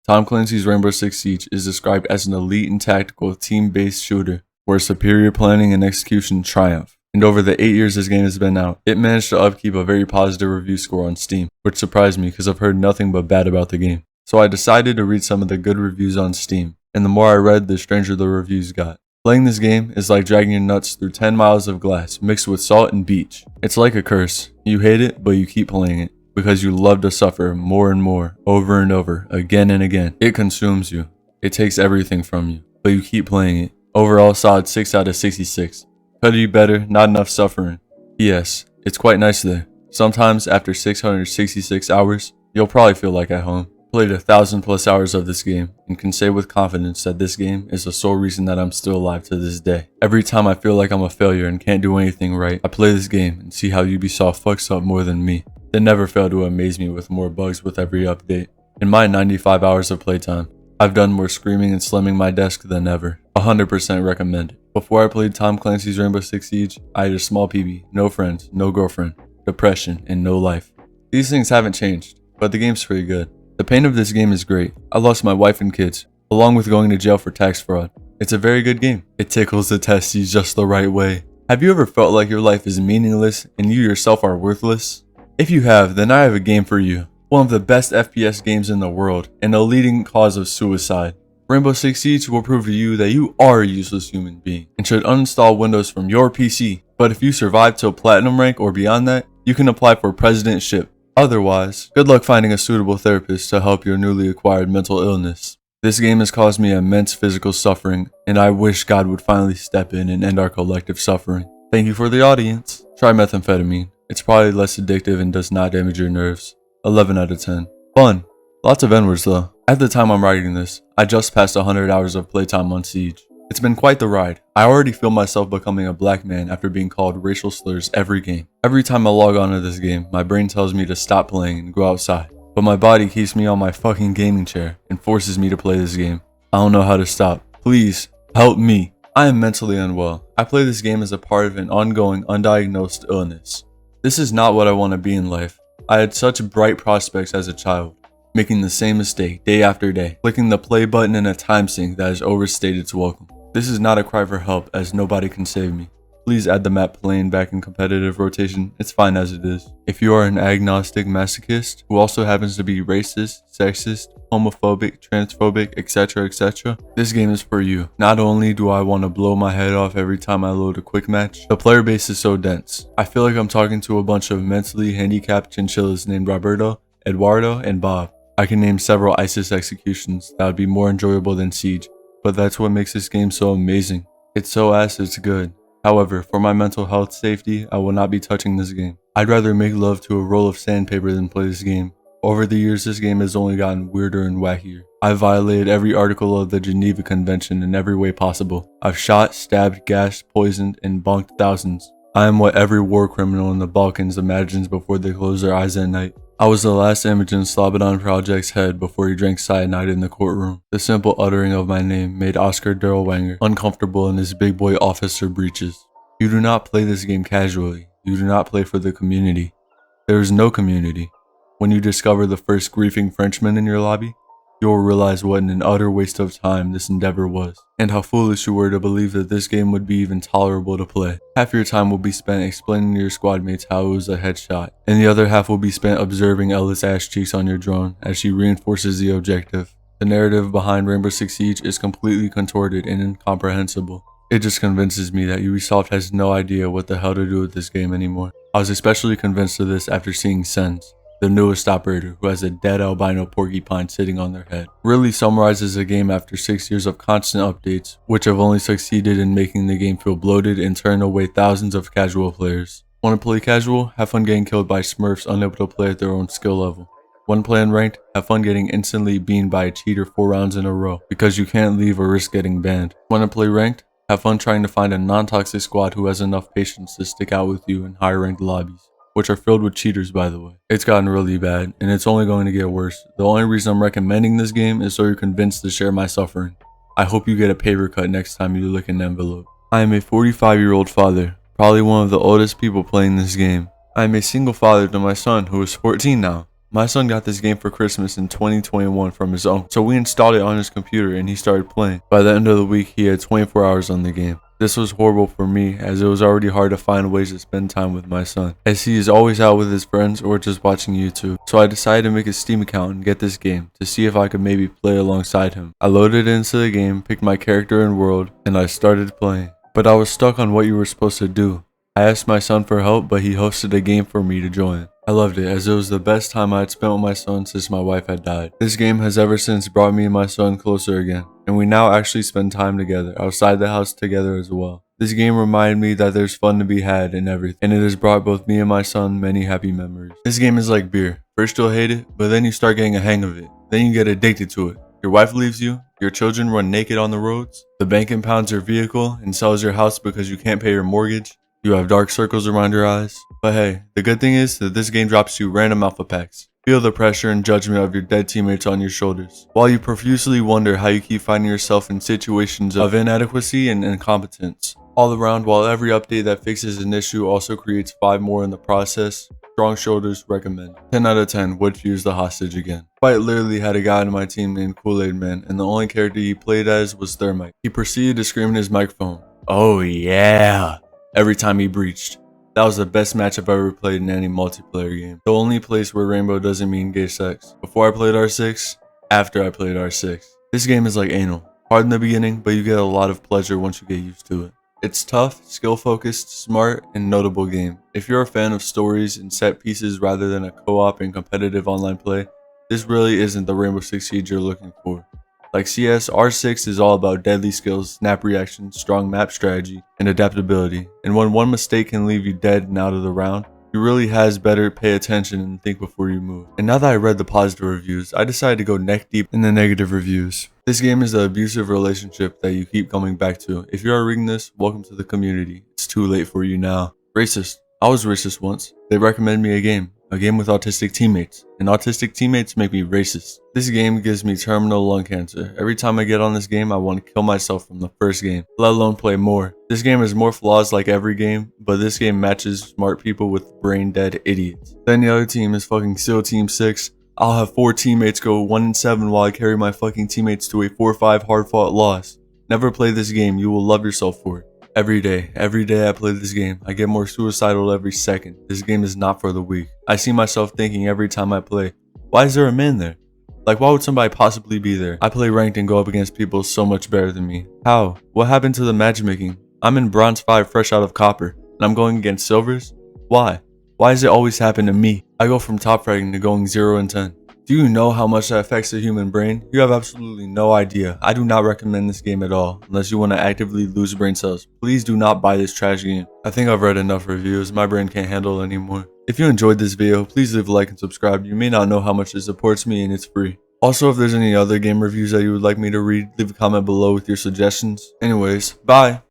Tom Clancy's Rainbow Six Siege is described as an elite and tactical team-based shooter where superior planning and execution triumph. And over the 8 years this game has been out, it managed to upkeep a very positive review score on Steam, which surprised me because I've heard nothing but bad about the game. So I decided to read some of the good reviews on Steam, and the more I read, the stranger the reviews got. Playing this game is like dragging your nuts through 10 miles of glass mixed with salt and beach. It's like a curse. You hate it, but you keep playing it because you love to suffer more and more, over and over, again and again. It consumes you. It takes everything from you, but you keep playing it. Overall, solid 6 out of 66. Could be better, not enough suffering. Yes, it's quite nice there. Sometimes after 666 hours, you'll probably feel like at home. Played 1,000+ hours of this game and can say with confidence that this game is the sole reason that I'm still alive to this day. Every time I feel like I'm a failure and can't do anything right, I play this game and see how Ubisoft fucks up more than me. They never fail to amaze me with more bugs with every update. In my 95 hours of playtime, I've done more screaming and slamming my desk than ever. 100% recommend it. Before I played Tom Clancy's Rainbow Six Siege, I had a small PB, no friends, no girlfriend, depression, and no life. These things haven't changed, but the game's pretty good. The pain of this game is great. I lost my wife and kids, along with going to jail for tax fraud. It's a very good game. It tickles the testes just the right way. Have you ever felt like your life is meaningless and you yourself are worthless? If you have, then I have a game for you. One of the best FPS games in the world, and a leading cause of suicide. Rainbow Six Siege will prove to you that you are a useless human being and should uninstall Windows from your PC. But if you survive till Platinum rank or beyond that, you can apply for presidentship. Otherwise, good luck finding a suitable therapist to help your newly acquired mental illness. This game has caused me immense physical suffering, and I wish God would finally step in and end our collective suffering. Thank you for the audience. Try methamphetamine. It's probably less addictive and does not damage your nerves. 11 out of 10. Fun. Lots of N-words though. At the time I'm writing this, I just passed 100 hours of playtime on Siege. It's been quite the ride. I already feel myself becoming a black man after being called racial slurs every game. Every time I log onto this game, my brain tells me to stop playing and go outside. But my body keeps me on my fucking gaming chair and forces me to play this game. I don't know how to stop. Please, help me. I am mentally unwell. I play this game as a part of an ongoing undiagnosed illness. This is not what I want to be in life. I had such bright prospects as a child, making the same mistake day after day, clicking the play button in a time sink that has overstayed its welcome. This is not a cry for help, as nobody can save me. Please add the map playing back in competitive rotation. It's fine as it is. If you are an agnostic masochist who also happens to be racist, sexist, homophobic, transphobic, etc., this game is for you. Not only do I want to blow my head off every time I load a quick match, the player base is so dense. I feel like I'm talking to a bunch of mentally handicapped chinchillas named Roberto, Eduardo, and Bob. I can name several ISIS executions that would be more enjoyable than Siege, but that's what makes this game so amazing. It's so ass it's good. However, for my mental health safety, I will not be touching this game. I'd rather make love to a roll of sandpaper than play this game. Over the years, this game has only gotten weirder and wackier. I've violated every article of the Geneva Convention in every way possible. I've shot, stabbed, gashed, poisoned, and bonked thousands. I am what every war criminal in the Balkans imagines before they close their eyes at night. I was the last image in Slobodan Project's head before he drank cyanide in the courtroom. The simple uttering of my name made Oscar Darrellwanger uncomfortable in his big boy officer breeches. You do not play this game casually. You do not play for the community. There is no community. When you discover the first griefing Frenchman in your lobby, you will realize what an utter waste of time this endeavor was, and how foolish you were to believe that this game would be even tolerable to play. Half your time will be spent explaining to your squad mates how it was a headshot, and the other half will be spent observing Ella's ass cheeks on your drone as she reinforces the objective. The narrative behind Rainbow Six Siege is completely contorted and incomprehensible. It just convinces me that Ubisoft has no idea what the hell to do with this game anymore. I was especially convinced of this after seeing Sens, the newest operator who has a dead albino porcupine sitting on their head. Really summarizes the game after 6 years of constant updates, which have only succeeded in making the game feel bloated and turn away thousands of casual players. Want to play casual? Have fun getting killed by smurfs unable to play at their own skill level. Want to play unranked? Have fun getting instantly beamed by a cheater 4 rounds in a row because you can't leave or risk getting banned. Want to play ranked? Have fun trying to find a non-toxic squad who has enough patience to stick out with you in higher ranked lobbies, which are filled with cheaters by the way. It's gotten really bad, and it's only going to get worse. The only reason I'm recommending this game is so you're convinced to share my suffering. I hope you get a paper cut next time you lick an envelope. I am a 45-year-old father, probably one of the oldest people playing this game. I am a single father to my son who is 14 now. My son got this game for Christmas in 2021 from his uncle, so we installed it on his computer and he started playing. By the end of the week, he had 24 hours on the game. This was horrible for me, as it was already hard to find ways to spend time with my son, as he is always out with his friends or just watching YouTube. So I decided to make a Steam account and get this game to see if I could maybe play alongside him. I loaded into the game, picked my character and world, and I started playing. But I was stuck on what you were supposed to do. I asked my son for help, but he hosted a game for me to join. I loved it, as it was the best time I had spent with my son since my wife had died. This game has ever since brought me and my son closer again, and we now actually spend time together, outside the house together as well. This game reminded me that there's fun to be had in everything, and it has brought both me and my son many happy memories. This game is like beer. First you'll hate it, but then you start getting a hang of it. Then you get addicted to it. Your wife leaves you, your children run naked on the roads, the bank impounds your vehicle and sells your house because you can't pay your mortgage. You have dark circles around your eyes. But hey, the good thing is that this game drops you random alpha packs. Feel the pressure and judgment of your dead teammates on your shoulders, while you profusely wonder how you keep finding yourself in situations of inadequacy and incompetence. All around, while every update that fixes an issue also creates 5 more in the process, strong shoulders recommend. 10 out of 10 would fuse the hostage again. Quite literally had a guy on my team named Kool-Aid Man, and the only character he played as was Thermite. He proceeded to scream in his microphone, "Oh yeah," every time he breached. That was the best match I've ever played in any multiplayer game. The only place where rainbow doesn't mean gay sex. Before I played R6, after I played R6. This game is like anal. Hard in the beginning, but you get a lot of pleasure once you get used to it. It's tough, skill-focused, smart, and notable game. If you're a fan of stories and set pieces rather than a co-op and competitive online play, this really isn't the Rainbow Six Siege you're looking for. Like CS, R6 is all about deadly skills, snap reactions, strong map strategy, and adaptability. And when one mistake can leave you dead and out of the round, you really has better pay attention and think before you move. And now that I read the positive reviews, I decided to go neck deep in the negative reviews. This game is the abusive relationship that you keep coming back to. If you are reading this, welcome to the community. It's too late for you now. Racist. I was racist once. They recommended me a game with autistic teammates, and autistic teammates make me racist. This game gives me terminal lung cancer. Every time I get on this game, I want to kill myself from the first game, let alone play more. This game has more flaws like every game, but this game matches smart people with brain dead idiots. Then the other team is fucking SEAL Team 6. I'll have 4 teammates go 1-7 while I carry my fucking teammates to a 4-5 hard fought loss. Never play this game, you will love yourself for it. Every day I play this game, I get more suicidal every second. This game is not for the weak. I see myself thinking every time I play, why is there a man there? Like, why would somebody possibly be there? I play ranked and go up against people so much better than me. How? What happened to the matchmaking? I'm in bronze 5 fresh out of copper, and I'm going against silvers? Why? Why does it always happen to me? I go from top fragging to going 0 and 10. Do you know how much that affects the human brain? You have absolutely no idea. I do not recommend this game at all, unless you want to actively lose brain cells. Please do not buy this trash game. I think I've read enough reviews, my brain can't handle it anymore. If you enjoyed this video, please leave a like and subscribe. You may not know how much it supports me and it's free. Also, if there's any other game reviews that you would like me to read, leave a comment below with your suggestions. Anyways, bye!